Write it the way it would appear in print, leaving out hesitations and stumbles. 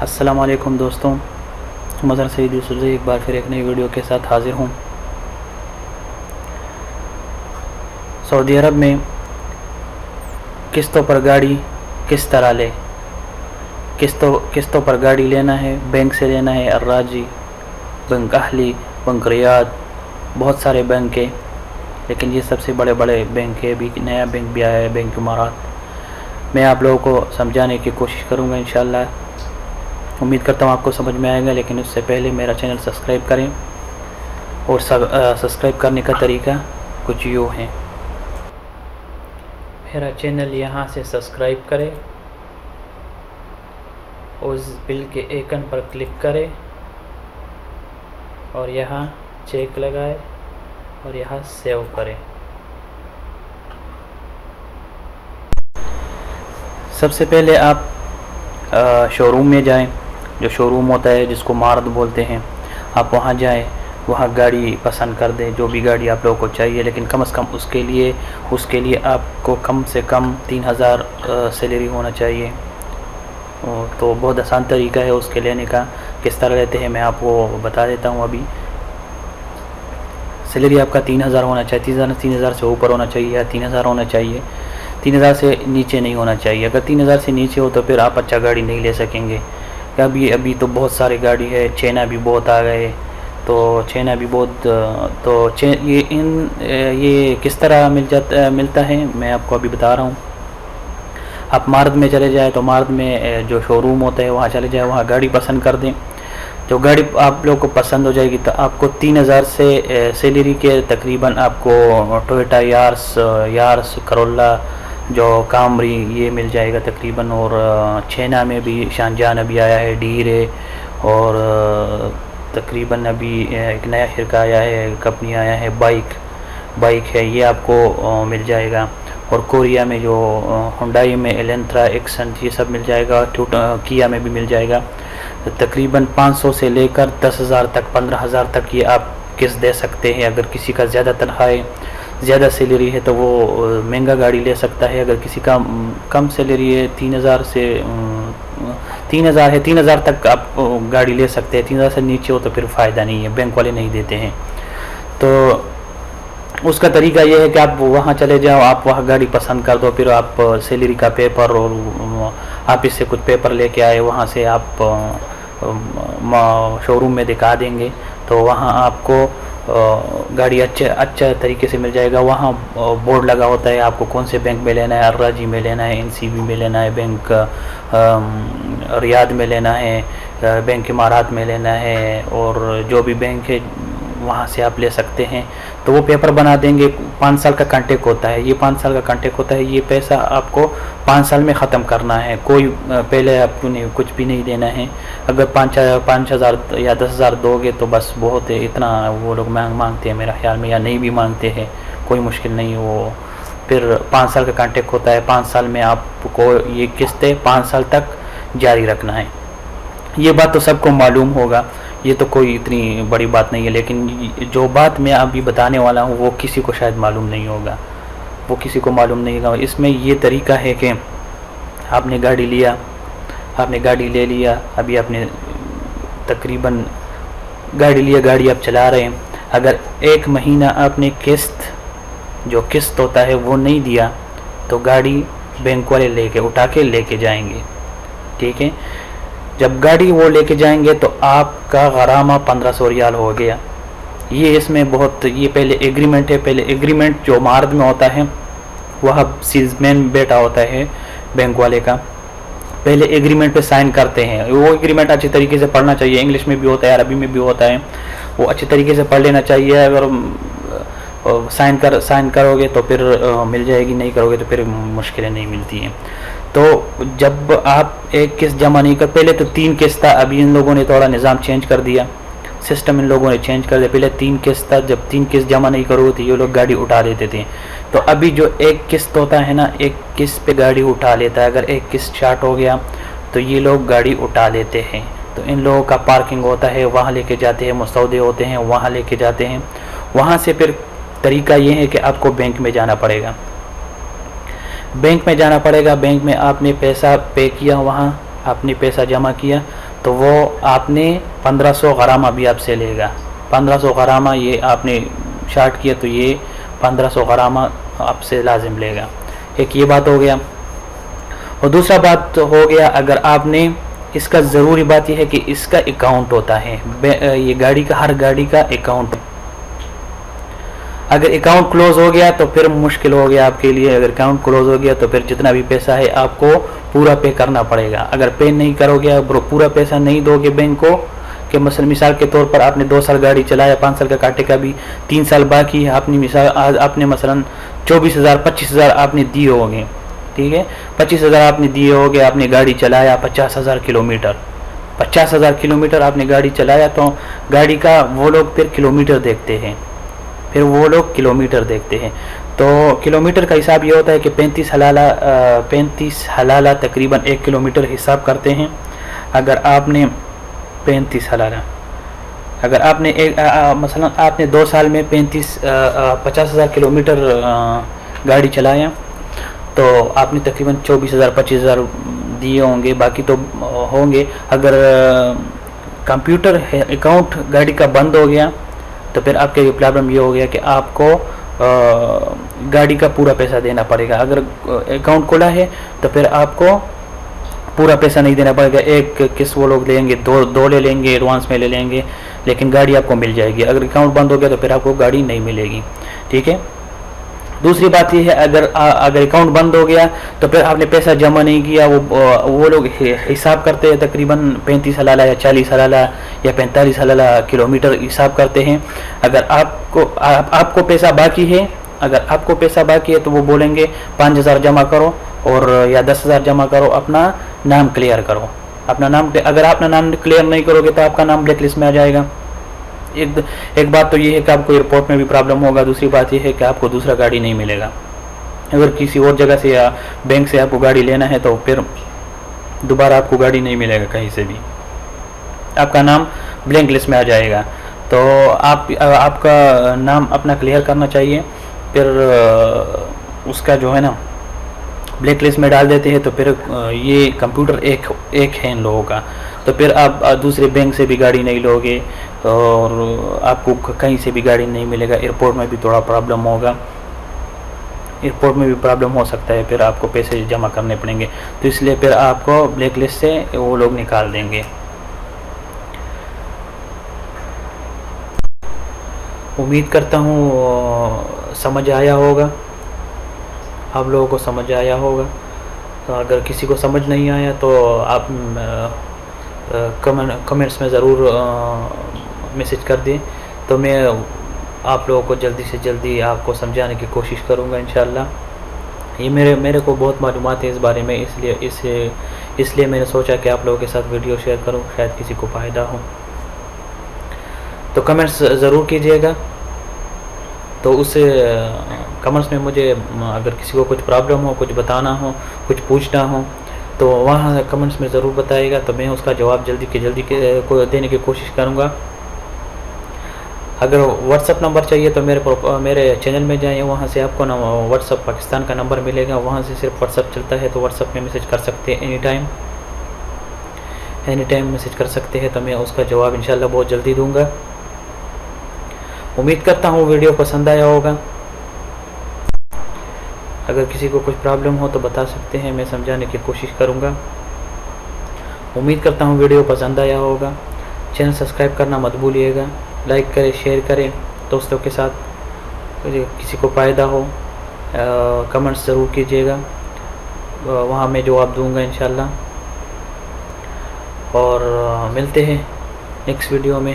السلام علیکم دوستوں، مظہر سعید یوسف ایک بار پھر ایک نئی ویڈیو کے ساتھ حاضر ہوں۔ سعودی عرب میں قسطوں پر گاڑی کس طرح لے؟ قسطوں پر گاڑی لینا ہے، بینک سے لینا ہے، الراجی، بینک اہلی، بینک ریاض، بہت سارے بینک ہیں، لیکن یہ سب سے بڑے بینک ہے۔ ابھی نیا بینک بھی آیا ہے، بینک امارات۔ میں آپ لوگوں کو سمجھانے کی کوشش کروں گا انشاءاللہ۔ امید کرتا ہوں آپ کو سمجھ میں آئے گا، لیکن اس سے پہلے میرا چینل سبسکرائب کریں، اور سبسکرائب کرنے کا طریقہ کچھ یوں ہے۔ میرا چینل یہاں سے سبسکرائب کریں، اس بل کے ایکن پر کلک کریں، اور یہاں چیک لگائے، اور یہاں سیو کریں۔ سب سے پہلے آپ شو روم میں جائیں، جو شو روم ہوتا ہے جس کو معرض بولتے ہیں، آپ وہاں جائیں، وہاں گاڑی پسند کر دیں، جو بھی گاڑی آپ لوگوں کو چاہیے، لیکن کم از کم اس کے لیے آپ کو کم سے کم 3000 سیلری ہونا چاہیے۔ تو بہت آسان طریقہ ہے اس کے لینے کا، کس طرح لیتے ہیں میں آپ کو بتا دیتا ہوں۔ ابھی سیلری آپ کا 3000 ہونا چاہیے، 3000 سے اوپر ہونا چاہیے یا 3000 ہونا چاہیے، 3000 سے نیچے نہیں ہونا چاہیے۔ اگر 3000 سے نیچے ہو تو پھر آپ اچھا گاڑی نہیں لے سکیں گے۔ ابھی تو بہت سارے گاڑی ہے، چینا بھی بہت آ گئے، تو چینا بھی بہت، تو یہ کس طرح ملتا ہے میں آپ کو ابھی بتا رہا ہوں۔ آپ معرض میں چلے جائیں، تو معرض میں جو شو روم ہوتا ہے وہاں چلے جائیں، وہاں گاڑی پسند کر دیں۔ جو گاڑی آپ لوگ کو پسند ہو جائے گی تو آپ کو 3000 سے سیلری کے تقریباً آپ کو ٹویوٹا یارس کرولا، جو کامری، یہ مل جائے گا تقریباً۔ اور چینا میں بھی شانجان ابھی آیا ہے، ڈیر ہے، اور تقریباً ابھی ایک نیا شرکہ آیا ہے، کمپنی آیا ہے، بائک ہے، یہ آپ کو مل جائے گا۔ اور کوریا میں جو ہنڈائی میں الینٹرا، ایکسنٹ، یہ سب مل جائے گا، کیا میں بھی مل جائے گا۔ تقریباً 500 سے لے کر 10,000 تک، 15,000 تک یہ آپ قسط دے سکتے ہیں۔ اگر کسی کا زیادہ تنخواہ ہے، زیادہ سیلری ہے، تو وہ مہنگا گاڑی لے سکتا ہے۔ اگر کسی کا کم سیلری ہے، 3000 ہے، 3000 تک آپ گاڑی لے سکتے ہیں۔ 3000 سے نیچے ہو تو پھر فائدہ نہیں ہے، بینک والے نہیں دیتے ہیں۔ تو اس کا طریقہ یہ ہے کہ آپ وہاں چلے جاؤ، آپ وہاں گاڑی پسند کر دو، پھر آپ سیلری کا پیپر اور آفس سے کچھ پیپر لے کے آئے، وہاں سے آپ شو روم میں دکھا دیں گے، تو وہاں آپ کو گاڑی اچھا طریقے سے مل جائے گا۔ وہاں بورڈ لگا ہوتا ہے آپ کو کون سے بینک میں لینا ہے، الراجی میں لینا ہے، NCB میں لینا ہے، بینک ریاض میں لینا ہے، بینک امارات میں لینا ہے، اور جو بھی بینک ہے وہاں سے آپ لے سکتے ہیں۔ تو وہ پیپر بنا دیں گے۔ 5 سال کا کانٹیکٹ ہوتا ہے، یہ 5 سال کا کانٹیکٹ ہوتا ہے، یہ پیسہ آپ کو 5 سال میں ختم کرنا ہے۔ کوئی پہلے آپ کو کچھ بھی نہیں دینا ہے۔ اگر 5,000 یا 10,000 دو گے تو بس بہت ہے، اتنا وہ لوگ مانگتے ہیں میرا خیال میں، یا نہیں بھی مانگتے ہیں، کوئی مشکل نہیں۔ وہ پھر 5 سال کا کانٹیکٹ ہوتا ہے، 5 سال میں آپ کو یہ قسطیں 5 سال تک جاری رکھنا ہے۔ یہ بات تو سب کو معلوم ہوگا، یہ تو کوئی اتنی بڑی بات نہیں ہے، لیکن جو بات میں ابھی بتانے والا ہوں وہ کسی کو شاید معلوم نہیں ہوگا، اس میں یہ طریقہ ہے کہ آپ نے گاڑی لے لیا، ابھی آپ نے تقریباً گاڑی آپ چلا رہے ہیں۔ اگر 1 مہینہ آپ نے قسط ہوتا ہے وہ نہیں دیا تو گاڑی بینک والے اٹھا کے لے کے جائیں گے، ٹھیک ہے۔ جب گاڑی وہ لے کے جائیں گے تو آپ کا غرامہ 1500 ریال ہو گیا۔ یہ اس میں یہ پہلے ایگریمنٹ ہے، پہلے ایگریمنٹ جو معرض میں ہوتا ہے، وہ سیلز مین بیٹا ہوتا ہے بینک والے کا، پہلے ایگریمنٹ پہ سائن کرتے ہیں۔ وہ ایگریمنٹ اچھی طریقے سے پڑھنا چاہیے، انگلش میں بھی ہوتا ہے، عربی میں بھی ہوتا ہے، وہ اچھی طریقے سے پڑھ لینا چاہیے۔ اگر سائن کرو گے تو پھر مل جائے گی، نہیں کرو گے تو پھر مشکلیں نہیں ملتی ہیں۔ تو جب آپ ایک قسط جمع نہیں پہلے تو 3 قسط تھا، ابھی ان لوگوں نے تھوڑا نظام چینج کر دیا، سسٹم ان لوگوں نے چینج کر دیا۔ پہلے 3 قسط تھا، جب 3 قسط جمع نہیں کرو تو یہ لوگ گاڑی اٹھا لیتے تھے۔ تو ابھی جو 1 قسط ہوتا ہے نا، 1 قسط پہ گاڑی اٹھا لیتا ہے۔ اگر 1 قسط شارٹ ہو گیا تو یہ لوگ گاڑی اٹھا لیتے ہیں۔ تو ان لوگوں کا پارکنگ ہوتا ہے، وہاں لے کے جاتے ہیں، مستودے ہوتے ہیں وہاں لے کے جاتے ہیں۔ وہاں سے پھر طریقہ یہ ہے کہ آپ کو بینک میں جانا پڑے گا، بینک میں آپ نے پیسہ پے کیا، وہاں آپ نے پیسہ جمع کیا، تو وہ آپ نے 1500 غرامہ بھی آپ سے لے گا. 1500 غرامہ یہ آپ نے شارٹ کیا تو یہ 1500 غرامہ آپ سے لازم لے گا. ایک یہ بات ہو گیا. اور دوسرا بات ہو گیا اگر آپ نے اس کا ضروری بات یہ ہے کہ اس کا اکاؤنٹ ہوتا ہے. یہ گاڑی کا ہر گاڑی کا اکاؤنٹ, اگر اکاؤنٹ کلوز ہو گیا تو پھر مشکل ہو گیا آپ کے لیے. اگر اکاؤنٹ کلوز ہو گیا تو پھر جتنا بھی پیسہ ہے آپ کو پورا پے کرنا پڑے گا. اگر پے نہیں کرو گے, پورا پیسہ نہیں دو گے بینک کو, کہ مثال کے طور پر آپ نے 2 سال گاڑی چلایا, 5 سال کا کاٹے کا بھی 3 سال باقی ہے, آپ نے مثلا 24,000 25,000 آپ نے دیے ہو گے, ٹھیک ہے, 25,000 آپ نے دیے ہو گے, آپ نے گاڑی چلایا 50,000 کلومیٹر, 50,000 کلومیٹر آپ نے گاڑی چلایا, تو گاڑی کا وہ لوگ پھر کلومیٹر دیکھتے ہیں, تو کلومیٹر کا حساب یہ ہوتا ہے کہ 35 حلالہ تقریباً 1 کلومیٹر حساب کرتے ہیں. اگر آپ نے 35 حلالہ, اگر آپ نے مثلا آپ نے 2 سال میں 50,000 کلومیٹر گاڑی چلایا تو آپ نے تقریباً 24,000 25,000 دیے ہوں گے, باقی تو ہوں گے. اگر کمپیوٹر اکاؤنٹ گاڑی کا بند ہو گیا تو پھر آپ کے پرابلم یہ ہو گیا کہ آپ کو گاڑی کا پورا پیسہ دینا پڑے گا. اگر اکاؤنٹ کھلا ہے تو پھر آپ کو پورا پیسہ نہیں دینا پڑے گا. ایک قسط وہ لوگ لیں گے, دو لے لیں گے, ایڈوانس میں لے لیں گے, لیکن گاڑی آپ کو مل جائے گی. اگر اکاؤنٹ بند ہو گیا تو پھر آپ کو گاڑی نہیں ملے گی, ٹھیک ہے. دوسری بات یہ ہے اگر اکاؤنٹ بند ہو گیا تو پھر آپ نے پیسہ جمع نہیں کیا, وہ لوگ حساب کرتے ہیں تقریباً 35 حلالہ یا 40 حلالہ یا 45 حلالہ کلومیٹر حساب کرتے ہیں. اگر آپ کو پیسہ باقی ہے, تو وہ بولیں گے 5,000 جمع کرو اور یا 10,000 جمع کرو, اپنا نام کلیئر کرو. اگر آپ اپنا نام کلیئر نہیں کرو گے تو آپ کا نام بلیک لسٹ میں آ جائے گا. ایک بات تو یہ ہے کہ آپ کو ایئرپورٹ میں بھی پرابلم ہوگا. دوسری بات یہ ہے کہ آپ کو دوسرا گاڑی نہیں ملے گا. اگر کسی اور جگہ سے یا بینک سے آپ کو گاڑی لینا ہے تو پھر دوبارہ آپ کو گاڑی نہیں ملے گا کہیں سے بھی, آپ کا نام بلینک لسٹ میں آ جائے گا. تو آپ کا نام اپنا کلیئر کرنا چاہیے. پھر اس کا جو ہے نا بلیک لسٹ میں ڈال دیتے ہیں تو پھر یہ کمپیوٹر ایک ہے ان لوگوں کا, تو پھر آپ دوسرے بینک سے بھی گاڑی نہیں لو گے اور آپ کو کہیں سے بھی گاڑی نہیں ملے گا. ایئرپورٹ میں بھی تھوڑا پرابلم ہوگا, ایئرپورٹ میں بھی پرابلم ہو سکتا ہے, پھر آپ کو پیسے جمع کرنے پڑیں گے. تو اس لیے پھر آپ کو بلیک لسٹ سے وہ لوگ نکال دیں گے. امید کرتا ہوں سمجھ آیا ہوگا, آپ لوگوں کو سمجھ آیا ہوگا. تو اگر کسی کو سمجھ نہیں آیا تو آپ کمنٹس میں ضرور میسج کر دیں, تو میں آپ لوگوں کو جلدی سے جلدی آپ کو سمجھانے کی کوشش کروں گا انشاءاللہ. یہ میرے کو بہت معلومات ہے اس بارے میں, اس لیے میں نے سوچا کہ آپ لوگوں کے ساتھ ویڈیو شیئر کروں, شاید کسی کو فائدہ ہو. تو کمنٹس ضرور کیجیے گا. تو اس کمنٹس میں مجھے اگر کسی کو کچھ پرابلم ہو, کچھ بتانا ہو, کچھ پوچھنا ہو تو وہاں کمنٹس میں ضرور بتائے گا, تو میں اس کا جواب جلدی کو دینے کی کوشش کروں گا. اگر واٹس ایپ نمبر چاہیے تو میرے چینل میں جائیں, وہاں سے آپ کو واٹس ایپ پاکستان کا نمبر ملے گا. وہاں سے صرف واٹس ایپ چلتا ہے, تو واٹس ایپ میں میسج کر سکتے ہیں اینی ٹائم میسج کر سکتے ہیں, تو میں اس کا جواب انشاءاللہ بہت جلدی دوں گا. امید کرتا ہوں ویڈیو پسند آیا ہوگا. اگر کسی کو کچھ پرابلم ہو تو بتا سکتے ہیں, میں سمجھانے کی کوشش کروں گا. امید کرتا ہوں ویڈیو پسند آیا ہوگا. چینل سبسکرائب کرنا مت بھولیے گا, لائک کریں, شیئر کریں دوستوں کے ساتھ. کسی کو فائدہ ہو کمنٹس ضرور کیجیے گا, وہاں میں جواب دوں گا انشاءاللہ. اور ملتے ہیں نیکسٹ ویڈیو میں.